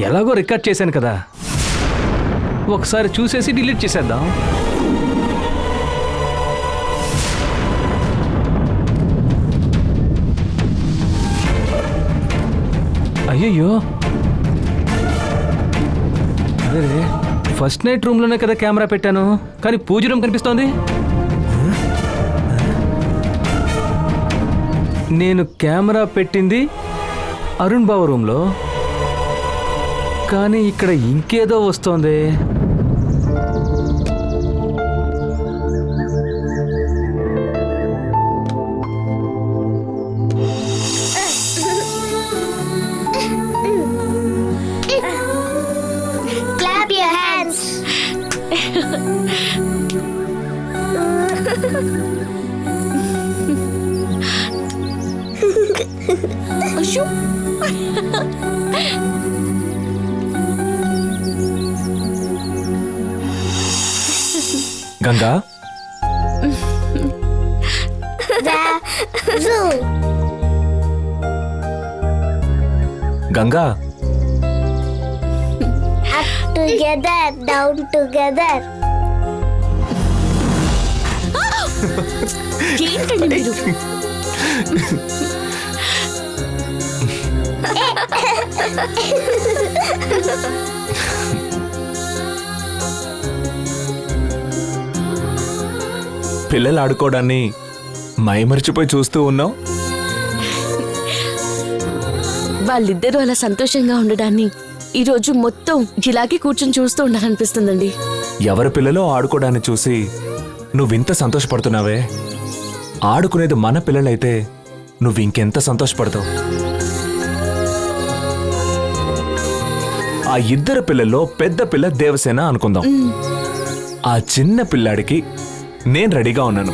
ఎలాగో రికార్డ్ చేశాను కదా, ఒకసారి చూసేసి డిలీట్ చేసేద్దాం. అయ్యయ్యో, అదే ఫస్ట్ నైట్ రూమ్లోనే కదా కెమెరా పెట్టాను, కానీ పూజ రూమ్ కనిపిస్తోంది. నేను కెమెరా పెట్టింది అరుణ్ బావ రూమ్లో, కానీ ఇక్కడ ఇంకేదో వస్తోంది. Clap your hands. అయ్యో, Ganga, The zoo. Ganga, Up together, down together. ఏంటండి మీరు? పిల్లలు ఆడుకోవడాన్ని మైమరిచిపోయి చూస్తూ ఉన్నావు. వాళ్ళిద్దరూ అలా సంతోషంగా ఉండడాన్ని ఈరోజు మొత్తం ఇలాగే కూర్చొని చూస్తూ ఉండాలనిపిస్తుందండి. ఎవరి పిల్లలు ఆడుకోవడాన్ని చూసి నువ్వింత సంతోషపడుతున్నావే, ఆడుకునేది మన పిల్లలైతే నువ్వింకెంత సంతోషపడతావు. ఆ ఇద్దరు పిల్లల్లో పెద్ద పిల్ల దేవసేన అనుకుందాం. ఆ చిన్న పిల్లాడికి నేను రెడీగా ఉన్నాను.